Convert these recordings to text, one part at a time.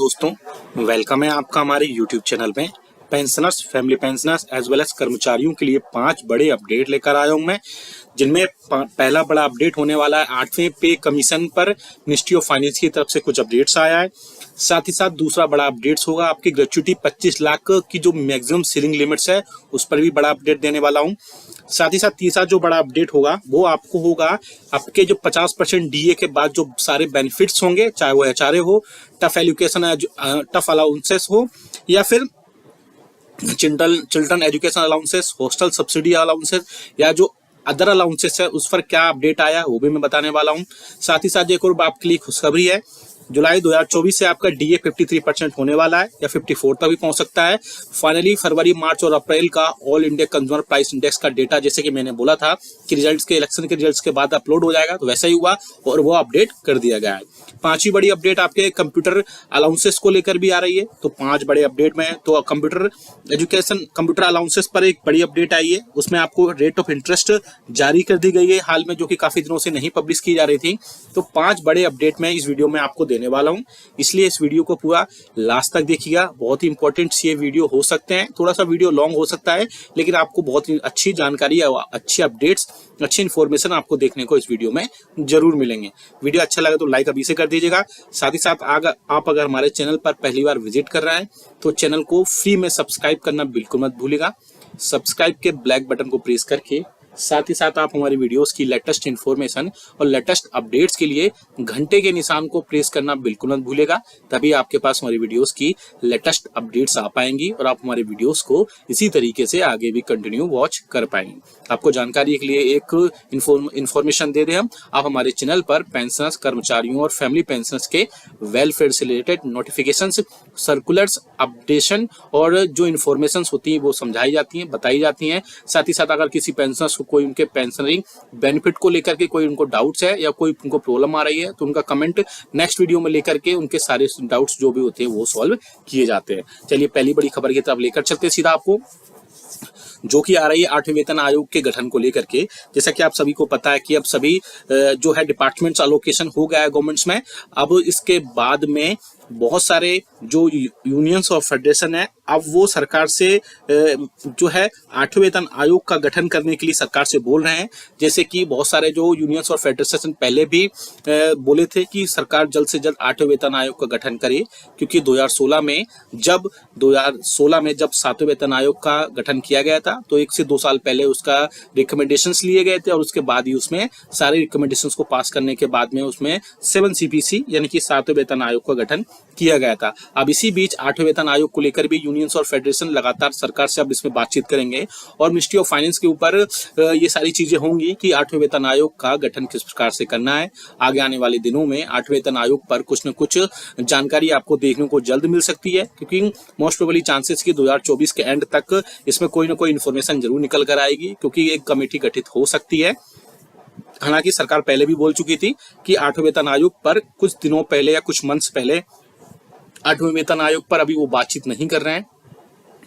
दोस्तों, वेलकम है आपका हमारे YouTube चैनल में। Pensioners, family pensioners as well as कर्मचारियों के लिए 5 बड़े अपडेट लेकर आया हूं मैं, जिनमें पहला बड़ा अपडेट होने वाला है 8वें पे कमीशन पर मिनिस्ट्री ऑफ फाइनेंस की तरफ से कुछ अपडेट्स आया है। साथ ही साथ दूसरा बड़ा अपडेट्स होगा आपकी ग्रेच्युटी 25 लाख की जो मैक्सिमम सीलिंग लिमिट्स है उस पर भी बड़ा अपडेट देने वाला हूं। साथ ही साथ तीसरा जो बड़ा अपडेट होगा वो आपको होगा आपके जो 50% डीए के बाद जो सारे बेनिफिट्स होंगे, चाहे वो एचआरए हो, टफ एजुकेशन टफ अलाउंसेस हो या फिर children education allowances, hostel subsidy allowances या जो अदर अलाउंसेस है उस पर क्या अपडेट आया वो भी मैं बताने वाला हूं। साथ ही साथ एक और आपके लिए खुशखबरी है, जुलाई 2024 से आपका डीए 53% होने वाला है या 54 तक भी पहुंच सकता है। फाइनली फरवरी, मार्च और अप्रैल का all India consumer price index का डेटा, जैसे कि मैंने बोला था कि रिजल्ट्स के इलेक्शन के रिजल्ट्स के बाद अपलोड हो जाएगा, तो वैसा ही हुआ और वो अपडेट कर दिया गया है। 5वीं बड़ी अपडेट आपके कंप्यूटर अलाउंसेस को लेकर भी आ रही है, तो 5 बड़े अपडेट में तो कंप्यूटर एजुकेशन कंप्यूटर अलाउंसेस पर एक बड़ी अपडेट आई है। उसमें आपको रेट ऑफ इंटरेस्ट जारी कर दी गई है हाल में, जो कि काफी दिनों से नहीं पब्लिश की जा रही थी। तो 5 बड़े अपडेट में इस वीडियो में आपको देने वाला हूं, इसलिए इस वीडियो को पूरा लास्ट तक देखिएगा। बहुत ही इंपॉर्टेंट ये वीडियो हो सकते हैं, थोड़ा सा वीडियो लॉन्ग हो सकता है, लेकिन आपको बहुत ही अच्छी जानकारी, अच्छी अपडेट्स, अच्छी इन्फॉर्मेशन आपको देखने को इस वीडियो में जरूर मिलेंगे। वीडियो अच्छा लगा तो लाइक अभी से कर दीजिएगा। साथ ही साथ आप अगर हमारे चैनल पर पहली बार विजिट कर रहे हैं तो चैनल को फ्री में सब्सक्राइब करना बिल्कुल मत भूलिएगा। सब्सक्राइब के ब्लैक बटन को प्रेस करके साथ ही साथ आप हमारी वीडियोस की लेटेस्ट इन्फॉर्मेशन और लेटेस्ट अपडेट्स के लिए घंटे के निशान को प्रेस करना बिल्कुल मत भूलेगा, तभी आपके पास हमारी वीडियोस की लेटेस्ट अपडेट्स आ पाएंगी और आप हमारे वीडियोस को इसी तरीके से आगे भी कंटिन्यू वॉच कर पाएंगे। आपको जानकारी के लिए एक इन्फॉर्मेशन दे दें हम, आप हमारे चैनल पर पेंशनर्स, कर्मचारियों और फैमिली पेंशनर्स के वेलफेयर से रिलेटेड नोटिफिकेशंस, सर्कुलर्स, अपडेशन और जो इन्फॉर्मेशन होती है वो समझाई जाती हैं, बताई जाती हैं। साथ ही साथ अगर किसी पेंशनर्स कोई उनके पेंशनरिंग बेनिफिट को लेकर के कोई उनको डाउट्स है या कोई उनको प्रॉब्लम आ रही है तो उनका कमेंट नेक्स्ट वीडियो में लेकर के उनके सारे डाउट्स जो भी होते हैं वो सॉल्व किए जाते हैं। चलिए पहली बड़ी खबर की तरफ लेकर चलते हैं सीधा आपको, जो कि आ रही है 8वें वेतन आयोग के गठन को लेकर के। जैसा कि आप सभी को पता है कि अब सभी जो है डिपार्टमेंट्स अलोकेशन हो गया है गवर्नमेंट्स में। अब इसके बाद में बहुत सारे जो यूनियंस और फेडरेशन है, अब वो सरकार से जो है 8वें वेतन आयोग का गठन करने के लिए सरकार से बोल रहे हैं। जैसे कि बहुत सारे जो यूनियंस और फेडरेशन पहले भी बोले थे कि सरकार जल्द से जल्द 8वें वेतन आयोग का गठन करे, क्योंकि 2016 में जब 7वें वेतन आयोग का गठन किया गया था तो 1 से 2 साल पहले उसका रिकमेंडेशंस लिए गए थे और उसके बाद ही उसमें सारे रिकमेंडेशंस को पास करने के बाद में उसमें 7 CPC यानी कि 7वें वेतन आयोग का गठन किया गया था। अब इसी बीच 8वें वेतन आयोग को लेकर भी यूनियंस और फेडरेशन लगातार सरकार से अब इसमें बातचीत करेंगे और मिनिस्ट्री ऑफ फाइनेंस के ऊपर ये सारी चीजें होंगी कि 8वें वेतन आयोग का गठन किस प्रकार से करना है। आगे आने वाले दिनों में 8वें वेतन आयोग पर कुछ न कुछ जानकारी आपको देखने को जल्द मिल सकती है, क्योंकि मोस्ट प्रोबेबली चांसेस कि 2024 के एंड तक इसमें कोई ना कोई इन्फॉर्मेशन जरूर निकल कर आएगी, क्योंकि एक कमेटी गठित हो सकती है। हालांकि सरकार पहले भी बोल चुकी थी कि 8वें वेतन आयोग पर कुछ दिनों पहले या कुछ मंथ्स पहले 8वें वेतन आयोग पर अभी वो बातचीत नहीं कर रहे हैं,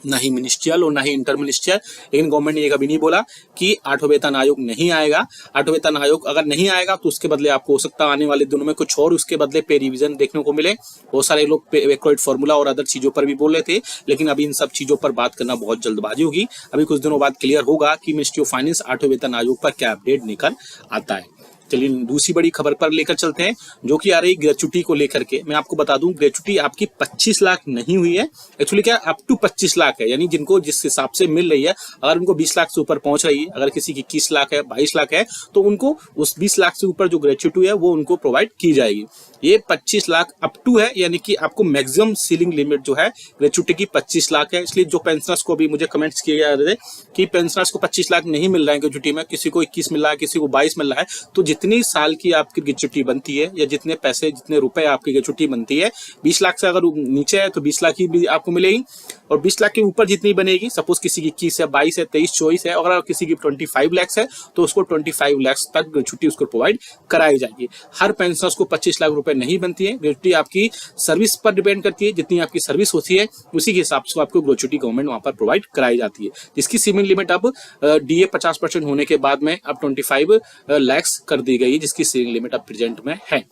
ना ही मिनिस्ट्रियल और ना ही इंटर मिनिस्ट्रियल। लेकिन गवर्नमेंट ने ये कभी नहीं बोला कि 8वें वेतन आयोग नहीं आएगा। 8वें वेतन आयोग अगर नहीं आएगा तो उसके बदले आपको हो सकता है आने वाले दिनों में कुछ और उसके बदले पे रिवीजन देखने को मिले। बहुत सारे लोग बैकवर्ड फॉर्मूला और अदर चीजों पर भी बोल रहे थे, लेकिन अभी इन सब चीजों पर बात करना बहुत जल्दबाजी होगी। अभी कुछ दिनों बाद क्लियर होगा कि मिनिस्ट्री ऑफ फाइनेंस 8वें वेतन आयोग पर क्या अपडेट निकल आता है। चलिए दूसरी बड़ी खबर पर लेकर चलते हैं, जो कि आ रही ग्रेच्युटी को लेकर के। मैं आपको बता दूं ग्रेच्युटी आपकी 25 लाख नहीं हुई है, एक्चुअली क्या अप टू 25 लाख है, यानी जिनको जिस हिसाब से मिल रही है, अगर उनको 20 लाख से ऊपर पहुंच रही है, अगर किसी की 21 लाख है, 22 लाख है, तो उनको उस 20 लाख से ऊपर जो ग्रेच्युटी है वो उनको प्रोवाइड की जाएगी। ये 25 लाख अप टू है, यानी कि आपको मैक्सिमम सीलिंग लिमिट जो है ग्रेच्युटी की 25 लाख है। इसलिए जो पेंशनर्स को भी मुझे कमेंट्स किए जा रहे थे कि पेंशनर्स को 25 लाख नहीं मिल रहा है ग्रेच्युटी में, किसी को 21 मिल रहा है, किसी को 22 मिल रहा है, तो जितनी साल की आपकी ग्रेच्युटी बनती है या जितने पैसे जितने रुपए आपकी ग्रेच्युटी बनती है, 20 लाख से अगर नीचे है तो 20 लाख ही भी आपको मिलेगी, और 20 लाख के ऊपर जितनी बनेगी, सपोज किसी की 21 है, 22 है, 23, 24 है, अगर किसी की 25 लाख है तो उसको 25 लाख तक ग्रेच्युटी उसको प्रोवाइड कराई जाएगी। हर पेंशनर्स को 25 लाख रुपए नहीं बनती है, ग्रेच्युटी आपकी सर्विस पर डिपेंड करती है, जितनी आपकी सर्विस होती है उसी के हिसाब से आपको ग्रेच्युटी गवर्नमेंट वहां पर प्रोवाइड कराई जाती है, जिसकी सीलिंग लिमिट अब डीए 50% होने के बाद में अब 25 लाख कर दी गई है, जिसकी सीलिंग लिमिट अब प्रेजेंट में है।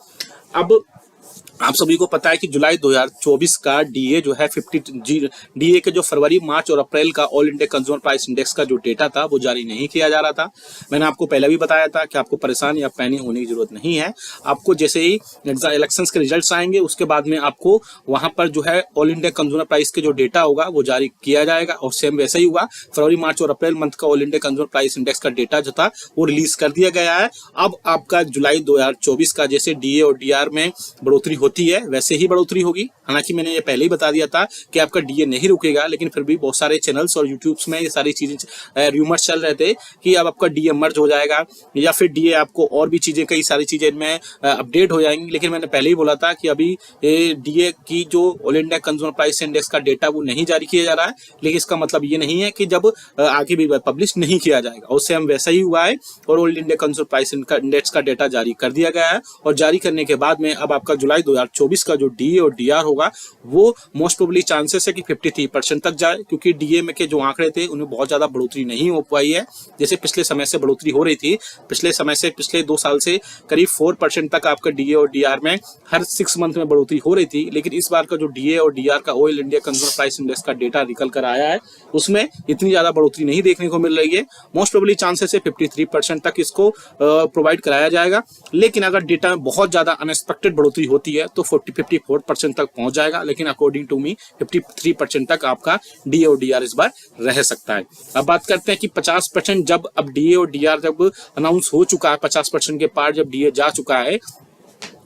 अब आप सभी को पता है कि जुलाई 2024 का डीए जो है डीए के जो फरवरी, मार्च और अप्रैल का all India consumer price index का जो डेटा था वो जारी नहीं किया जा रहा था। मैंने आपको पहले भी बताया था कि आपको परेशान या पैनिक होने की जरूरत नहीं है। आपको जैसे ही इलेक्शंस के रिजल्ट्स आएंगे उसके बाद में आपको वहां पर जो है ऑल इंडिया कंज्यूमर प्राइस के जो डेटा होगा वो जारी किया जाएगा, और सेम वैसा ही हुआ। फरवरी, मार्च और अप्रैल मंथ का all India consumer price index का डेटा जो था वो रिलीज कर दिया गया है। अब आपका जुलाई 2024 का जैसे डीए और डीआर में बढ़ोतरी होती है वैसे ही बढ़ोतरी होगी। हालांकि मैंने ये पहले ही बता दिया था कि आपका डीए नहीं रुकेगा, लेकिन फिर भी बहुत सारे चैनल्स और यूट्यूब्स में ये सारी चीजें रूमर्स चल रहे थे कि अब आपका डीए मर्ज हो जाएगा या फिर डीए आपको और भी चीजें, कई सारी चीजें इनमें अपडेट हो जाएंगी। लेकिन मैंने पहले ही बोला था कि अभी डीए की जो all India consumer price index का डेटा वो नहीं जारी किया जा रहा है, लेकिन इसका मतलब ये नहीं है कि जब आगे भी पब्लिश नहीं किया जाएगा। और सेम वैसा ही हुआ है, और all India consumer price index का डेटा जारी कर दिया गया है, और जारी करने के बाद में अब आपका जुलाई 2024 का जो डीए और डीआर होगा वो मोस्ट प्रोबेबली चांसेस है कि 53% तक जाए, क्योंकि डीए में के जो आंकड़े थे उनमें बहुत ज्यादा बढ़ोतरी नहीं हो पाई है। जैसे पिछले समय से बढ़ोतरी हो रही थी, पिछले 2 साल से करीब 4% तक आपका डीए और डीआर में हर 6 मंथ में बढ़ोतरी हो रही थी। लेकिन इस बार का जो डीए और डीआर का oil India consumer price index का डेटा निकल कर आया है उसमें इतनी ज्यादा बढ़ोतरी नहीं देखने को मिल रही है। मोस्ट प्रोबेबली चांसेस है 53% तक इसको प्रोवाइड कराया जाएगा। लेकिन अगर डेटा में बहुत ज्यादा अनएक्सपेक्टेड बढ़ोतरी होती है तो 54% तक पहुंच जाएगा, लेकिन अकॉर्डिंग टू मी 53% तक आपका डीए और डीआर इस बार रह सकता है। अब बात करते हैं कि 50% जब अब डीए और डीआर जब अनाउंस हो चुका है, 50% के पार जब डीए जा चुका है,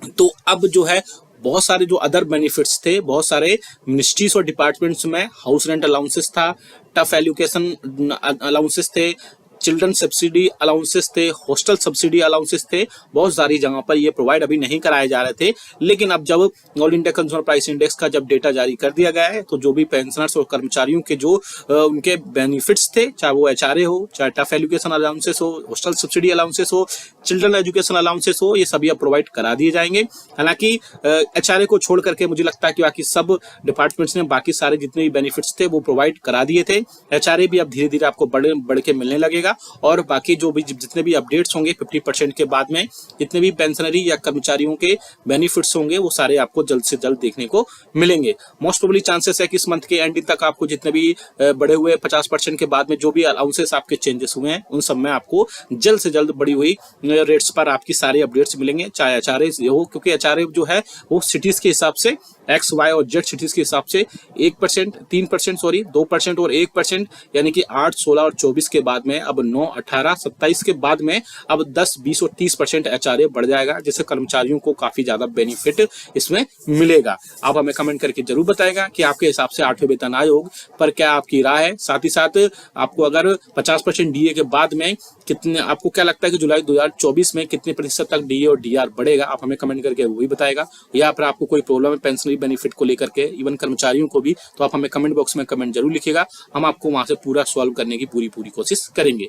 तो अब जो है बहुत सारे जो अदर बेनिफिट्स थे, बहुत सारे मिनिस्ट्रीज और डिपार्टमेंट्स में हाउस रेंट अलाउंसेस था, टफ एजुकेशन अलाउंसेस थे, चिल्ड्रन सब्सिडी अलाउंसेस थे, हॉस्टल सब्सिडी अलाउंसेस थे। बहुत सारी जगहों पर ये प्रोवाइड अभी नहीं कराए जा रहे थे। लेकिन अब जब all India consumer price index का जब डेटा जारी कर दिया गया है, तो जो भी पेंशनर्स और कर्मचारियों के जो उनके बेनिफिट्स थे, चाहे वो एचआरए हो, चाहे टफ एजुकेशन अलाउंसेस हो, हॉस्टल सब्सिडी अलाउंसेस हो, चिल्ड्रन एजुकेशन अलाउंसेस हो, ये सभी अब प्रोवाइड करा दिए जाएंगे। हालांकि एचआरए को छोड़ करके मुझे लगता है कि बाकी सब डिपार्टमेंट्स ने बाकी सारे जितने भी बेनिफिट्स थे वो प्रोवाइड करा दिए थे। एचआरए भी अब धीरे धीरे आपको बढ़ के मिलने लगेगा, और बाकी जो भी जितने भी अपडेट्स होंगे 50% के बाद में जितने भी पेंशनरी या कर्मचारियों के बेनिफिट्स होंगे वो सारे आपको जल्द से जल्द देखने को मिलेंगे। मोस्ट प्रोबेबली चांसेस है कि इस मंथ के एंडिंग तक आपको जितने भी बढ़े हुए 50% के बाद में जो भी अलाउंसेस आपके चेंजेस हुए हैं उन सब में आपको जल्द से जल्द बढ़ी हुई रेट्स पर आपकी सारे अपडेट्स मिलेंगे, चाहे एचआरए हो, क्योंकि एचआरए जो है वो सिटीज के हिसाब से एक्स, वाई और जेड सिटीज के हिसाब से 1%, 3%, 2% और 1%, यानी कि 8, 16 और 24 के बाद में अब 9, 18, 27 के बाद में अब 10, 20 और 30% एचआरए बढ़ जाएगा, जिससे कर्मचारियों को काफी ज्यादा बेनिफिट इसमें मिलेगा। आप हमें कमेंट करके जरूर बताएगा कि आपके हिसाब से 8वें वेतन आयोग पर क्या आपकी राय है। साथ ही साथ आपको अगर 50% डीए के बाद में कितने, आपको क्या लगता है कि जुलाई 2024 में कितने प्रतिशत तक डीए और डीआर बढ़ेगा, आप हमें कमेंट करके वो भी बताएगा। या फिर आपको कोई प्रॉब्लम है पेंशनरी बेनिफिट को लेकर के, इवन कर्मचारियों को भी, तो आप हमें कमेंट बॉक्स में कमेंट जरूर लिखिएगा। हम आपको वहां से पूरा सॉल्व करने की पूरी कोशिश करेंगे।